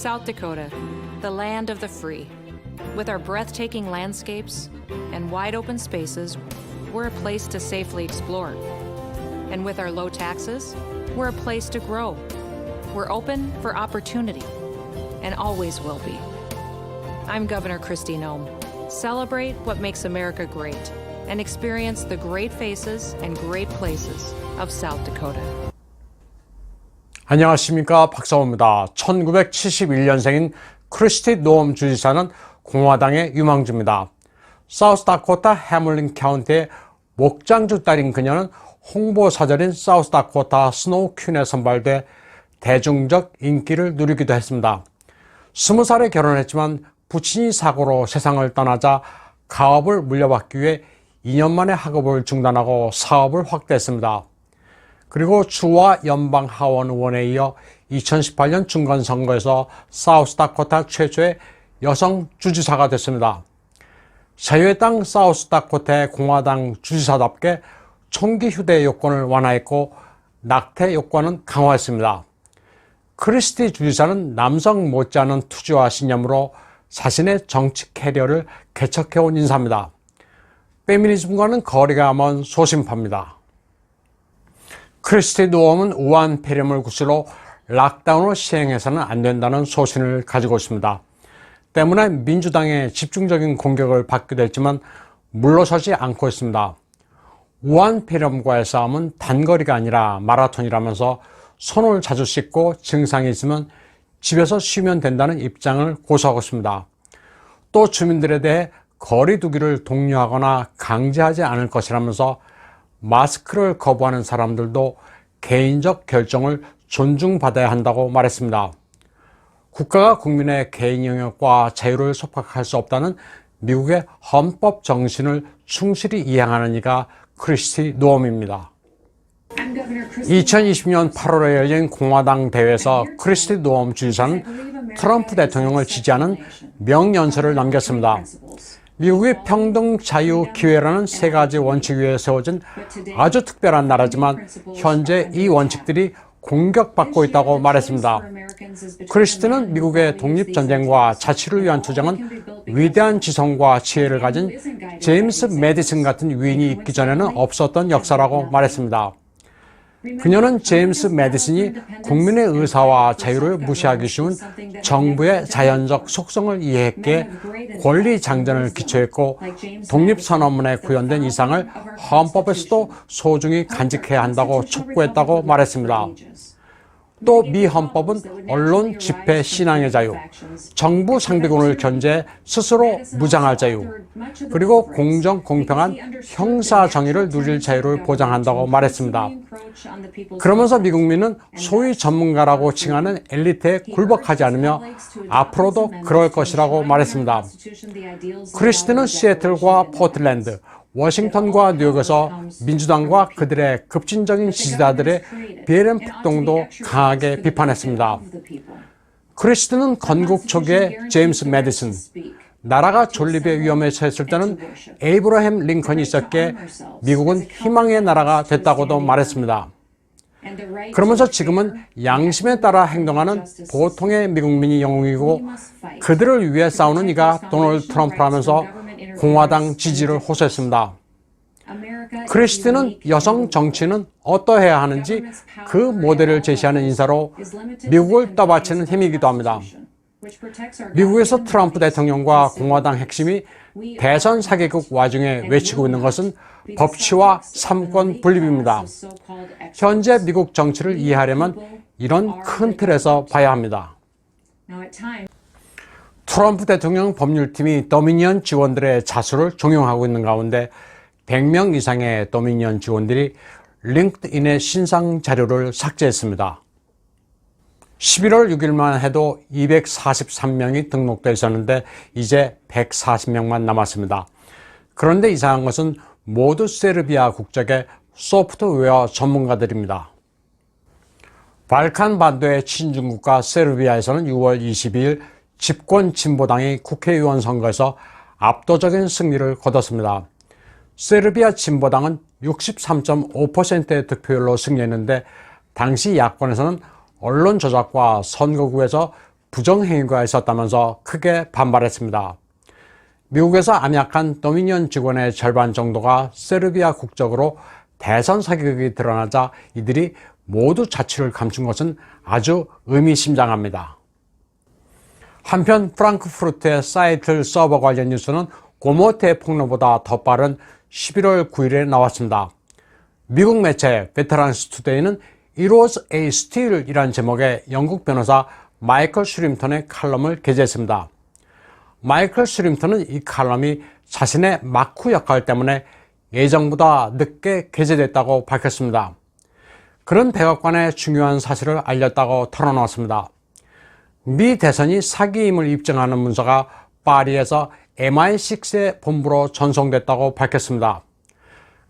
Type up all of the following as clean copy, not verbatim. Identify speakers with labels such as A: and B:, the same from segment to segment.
A: South Dakota, the land of the free. With our breathtaking landscapes and wide open spaces, we're a place to safely explore. And with our low taxes, we're a place to grow. We're open for opportunity, and always will be. I'm Governor Kristi Noem. Celebrate what makes America great, and experience the great faces and great places of South Dakota.
B: 안녕하십니까, 박사호입니다. 1971년생인 크리스티 노엄 주지사는 공화당의 유망주입니다. 사우스다코타 해물린 카운티의 목장주 딸인 그녀는 홍보사절인 사우스다코타 스노우 퀸에 선발돼 대중적 인기를 누리기도 했습니다. 20살에 결혼했지만 부친이 사고로 세상을 떠나자 가업을 물려받기 위해 2년 만에 학업을 중단하고 사업을 확대했습니다. 그리고 주와 연방 하원 의원에 이어 2018년 중간선거에서 사우스다코타 최초의 여성 주지사가 됐습니다. 자유의 땅 사우스다코타의 공화당 주지사답게 총기 휴대 요건을 완화했고 낙태 요건은 강화했습니다. 크리스티 주지사는 남성 못지않은 투지와 신념으로 자신의 정치 캐리어를 개척해온 인사입니다. 페미니즘과는 거리가 먼 소심파입니다. 크리스티 노엄은 우한 폐렴을 구실로 락다운을 시행해서는 안 된다는 소신을 가지고 있습니다. 때문에 민주당의 집중적인 공격을 받기도 했지만 물러서지 않고 있습니다. 우한 폐렴과의 싸움은 단거리가 아니라 마라톤이라면서 손을 자주 씻고 증상이 있으면 집에서 쉬면 된다는 입장을 고수하고 있습니다. 또 주민들에 대해 거리 두기를 독려하거나 강제하지 않을 것이라면서 마스크를 거부하는 사람들도 개인적 결정을 존중받아야 한다고 말했습니다. 국가가 국민의 개인 영역과 자유를 속박할 수 없다는 미국의 헌법 정신을 충실히 이행하는 이가 크리스티 노엄입니다. 2020년 8월에 열린 공화당 대회에서 크리스티 노엄 주지사는 트럼프 대통령을 지지하는 명연설을 남겼습니다. 미국의 평등, 자유, 기회라는 세 가지 원칙 위에 세워진 아주 특별한 나라지만 현재 이 원칙들이 공격받고 있다고 말했습니다. 크리스티는 미국의 독립전쟁과 자치를 위한 투쟁은 위대한 지성과 지혜를 가진 제임스 매디슨 같은 위인이 있기 전에는 없었던 역사라고 말했습니다. 그녀는 제임스 매디슨이 국민의 의사와 자유를 무시하기 쉬운 정부의 자연적 속성을 이해했기에 권리장전을 기초했고 독립선언문에 구현된 이상을 헌법에서도 소중히 간직해야 한다고 촉구했다고 말했습니다. 또 미 헌법은 언론, 집회, 신앙의 자유, 정부 상비군을 견제해 스스로 무장할 자유, 그리고 공정, 공평한 형사 정의를 누릴 자유를 보장한다고 말했습니다. 그러면서 미국민은 소위 전문가라고 칭하는 엘리트에 굴복하지 않으며 앞으로도 그럴 것이라고 말했습니다. 크리스티는 시애틀과 포틀랜드, 워싱턴과 뉴욕에서 민주당과 그들의 급진적인 지지자들의 비엘엠 폭동도 강하게 비판했습니다. 크리스티는 건국 초기에 제임스 매디슨, 나라가 존립의 위험에 처했을 때는 에이브러햄 링컨이 있었기에 미국은 희망의 나라가 됐다고도 말했습니다. 그러면서 지금은 양심에 따라 행동하는 보통의 미국민이 영웅이고 그들을 위해 싸우는 이가 도널드 트럼프라면서 공화당 지지를 호소했습니다. 크리스티는 여성 정치는 어떠해야 하는지 그 모델을 제시하는 인사로 미국을 떠받치는 힘이기도 합니다. 미국에서 트럼프 대통령과 공화당 핵심이 대선 사개국 와중에 외치고 있는 것은 법치와 삼권 분립입니다. 현재 미국 정치를 이해하려면 이런 큰 틀에서 봐야 합니다. 트럼프 대통령 법률팀이 도미니언 지원들의 자수를 종용하고 있는 가운데 100명 이상의 도미니언 지원들이 링크드인의 신상 자료를 삭제했습니다. 11월 6일만 해도 243명이 등록되어 있었는데 이제 140명만 남았습니다. 그런데 이상한 것은 모두 세르비아 국적의 소프트웨어 전문가들입니다. 발칸 반도의 친중국가 세르비아에서는 6월 22일 집권 진보당이 국회의원 선거에서 압도적인 승리를 거뒀습니다. 세르비아 진보당은 63.5%의 득표율로 승리했는데 당시 야권에서는 언론 조작과 선거구에서 부정행위가 있었다면서 크게 반발했습니다. 미국에서 암약한 도미니언 직원의 절반 정도가 세르비아 국적으로 대선 사격이 드러나자 이들이 모두 자취를 감춘 것은 아주 의미심장합니다. 한편 프랑크푸르트의 사이틀 서버 관련 뉴스는 고모테 폭로보다 더 빠른 11월 9일에 나왔습니다. 미국 매체 베테랑스 투데이는 It was a steal 이란 제목의 영국 변호사 마이클 슈림턴의 칼럼을 게재했습니다. 마이클 슈림턴은 이 칼럼이 자신의 마쿠 역할 때문에 예정보다 늦게 게재됐다고 밝혔습니다. 그런 백악관의 중요한 사실을 알렸다고 털어놓았습니다. 미 대선이 사기임을 입증하는 문서가 파리에서 MI6의 본부로 전송됐다고 밝혔습니다.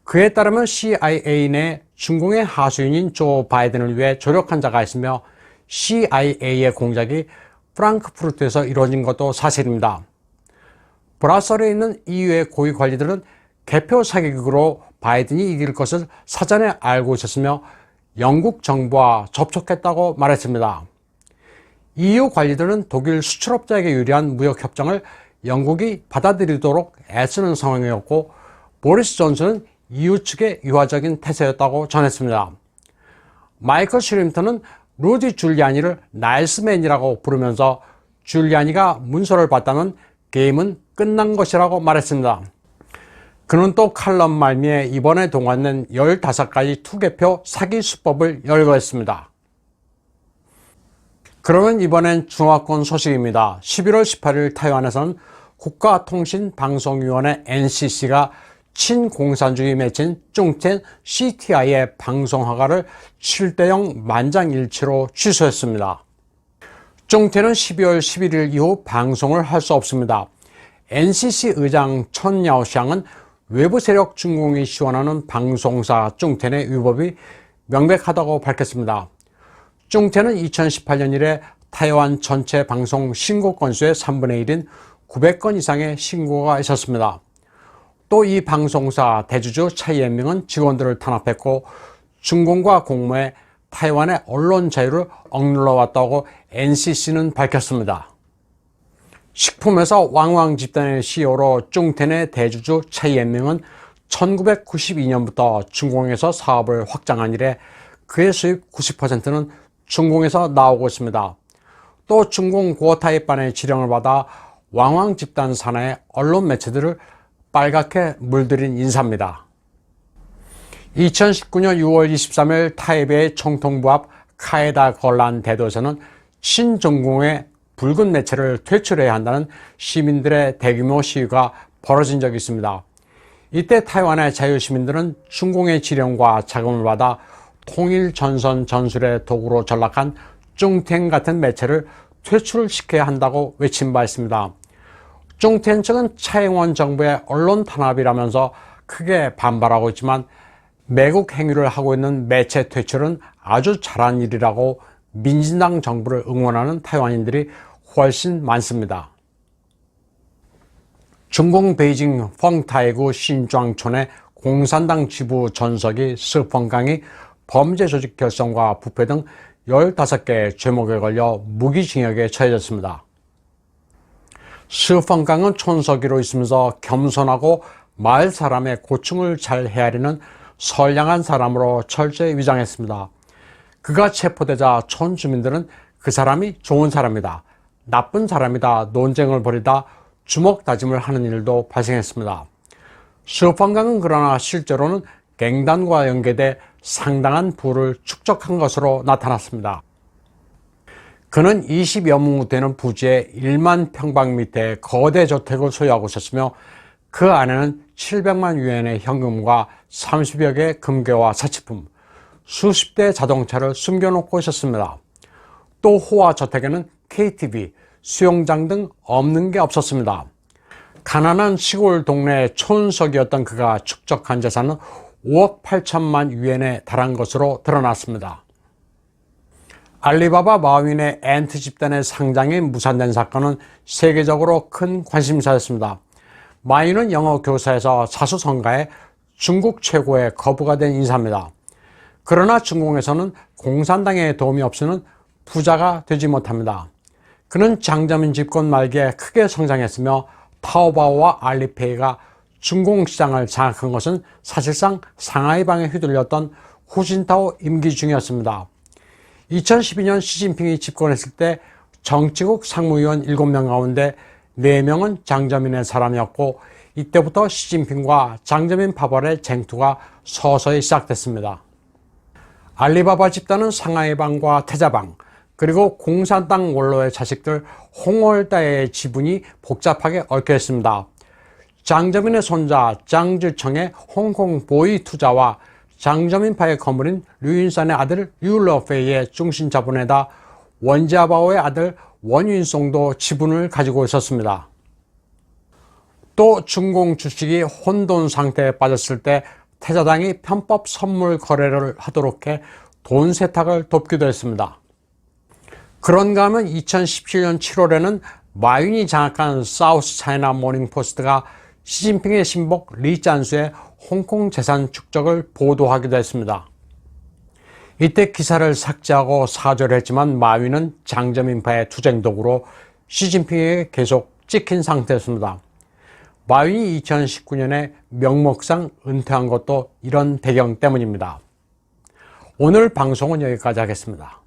B: 그에 따르면 CIA 내 중공의 하수인인 조 바이든을 위해 조력한 자가 있으며 CIA의 공작이 프랑크푸르트에서 이루어진 것도 사실입니다. 브라셀에 있는 EU의 고위 관리들은 개표 사기극으로 바이든이 이길 것을 사전에 알고 있었으며 영국 정부와 접촉했다고 말했습니다. EU 관리들은 독일 수출업자에게 유리한 무역협정을 영국이 받아들이도록 애쓰는 상황이었고 보리스 존슨은 EU 측의 유화적인 태세였다고 전했습니다. 마이클 슈림턴은 루디 줄리아니를 나이스맨이라고 부르면서 줄리아니가 문서를 봤다면 게임은 끝난 것이라고 말했습니다. 그는 또 칼럼 말미에 이번에 동원된 15가지 투개표 사기 수법을 열거했습니다. 그러면 이번엔 중화권 소식입니다. 11월 18일 타이완에서는 국가통신방송위원회 NCC가 친공산주의 매체인 쭝텐 CTI의 방송 허가를 7대0 만장일치로 취소했습니다. 쭝텐은 12월 11일 이후 방송을 할 수 없습니다. NCC 의장 천 야오샹은 외부 세력 중공이 지원하는 방송사 쭝텐의 위법이 명백하다고 밝혔습니다. 쭝텐은 2018년 이래 타이완 전체 방송 신고 건수의 3분의 1인 900건 이상의 신고가 있었습니다. 또 이 방송사 대주주 차이엔밍은 직원들을 탄압했고 중공과 공모해 타이완의 언론 자유를 억눌러 왔다고 NCC는 밝혔습니다. 식품회사 왕왕 집단의 CEO로 쭝텐의 대주주 차이엔밍은 1992년부터 중공에서 사업을 확장한 이래 그의 수입 90%는 중공에서 나오고 있습니다. 또 중공 고타입반의 지령을 받아 왕왕 집단 산하의 언론 매체들을 빨갛게 물들인 인사입니다. 2019년 6월 23일 타이베이 총통부 앞 카에다 걸란 대도에서는 친중공의 붉은 매체를 퇴출해야 한다는 시민들의 대규모 시위가 벌어진 적이 있습니다. 이때 타이완의 자유시민들은 중공의 지령과 자금을 받아 통일전선 전술의 도구로 전락한 쭝텐 같은 매체를 퇴출시켜야 한다고 외친 바 있습니다. 쭝텐 측은 차잉원 정부의 언론 탄압이라면서 크게 반발하고 있지만 매국 행위를 하고 있는 매체 퇴출은 아주 잘한 일이라고 민진당 정부를 응원하는 타이완인들이 훨씬 많습니다. 중공 베이징 펑타이구 신庄촌의 공산당 지부 전석이 스펑강이 범죄 조직 결성과 부패 등 15개의 죄목에 걸려 무기징역에 처해졌습니다. 스펑강은 촌서기로 있으면서 겸손하고 마을 사람의 고충을 잘 헤아리는 선량한 사람으로 철저히 위장했습니다. 그가 체포되자 촌 주민들은 그 사람이 좋은 사람이다, 나쁜 사람이다 논쟁을 벌이다 주먹 다짐을 하는 일도 발생했습니다. 스펑강은 그러나 실제로는 갱단과 연계돼 상당한 부를 축적한 것으로 나타났습니다. 그는 20여 亩 되는 부지에 1만 평방미터의 거대 저택을 소유하고 있었으며 그 안에는 700만 유엔의 현금과 30여 개의 금괴와 사치품, 수십 대의 자동차를 숨겨놓고 있었습니다. 또 호화 저택에는 KTV, 수영장 등 없는 게 없었습니다. 가난한 시골 동네 촌석이었던 그가 축적한 재산은 5억 8천만 유엔에 달한 것으로 드러났습니다. 알리바바 마윈의 앤트 집단의 상장이 무산된 사건은 세계적으로 큰 관심사였습니다. 마윈은 영어 교사에서 사수성가해 중국 최고의 거부가 된 인사입니다. 그러나 중공에서는 공산당의 도움이 없이는 부자가 되지 못합니다. 그는 장자민 집권 말기에 크게 성장했으며 타오바오와 알리페이가 중공시장을 장악한 것은 사실상 상하이방에 휘둘렸던 후진타오 임기 중이었습니다. 2012년 시진핑이 집권했을 때 정치국 상무위원 7명 가운데 4명은 장자민의 사람이었고 이때부터 시진핑과 장자민 파벌의 쟁투가 서서히 시작됐습니다. 알리바바 집단은 상하이방과 태자방 그리고 공산당 원로의 자식들 홍월다의 지분이 복잡하게 얽혀 있습니다. 장저민의 손자 장즈청의 홍콩 보이 투자와 장저민파의 거물인 류인산의 아들 류러페이의 중심 자본에다 원자바오의 아들 원윈송도 지분을 가지고 있었습니다. 또 중공 주식이 혼돈 상태에 빠졌을 때 태자당이 편법 선물 거래를 하도록 해 돈 세탁을 돕기도 했습니다. 그런가 하면 2017년 7월에는 마윈이 장악한 사우스 차이나 모닝포스트가 시진핑의 신복 리짠수의 홍콩 재산 축적을 보도하기도 했습니다. 이때 기사를 삭제하고 사죄를 했지만 마윈은 장저민파의 투쟁독으로 시진핑에게 계속 찍힌 상태였습니다. 마윈이 2019년에 명목상 은퇴한 것도 이런 배경 때문입니다. 오늘 방송은 여기까지 하겠습니다.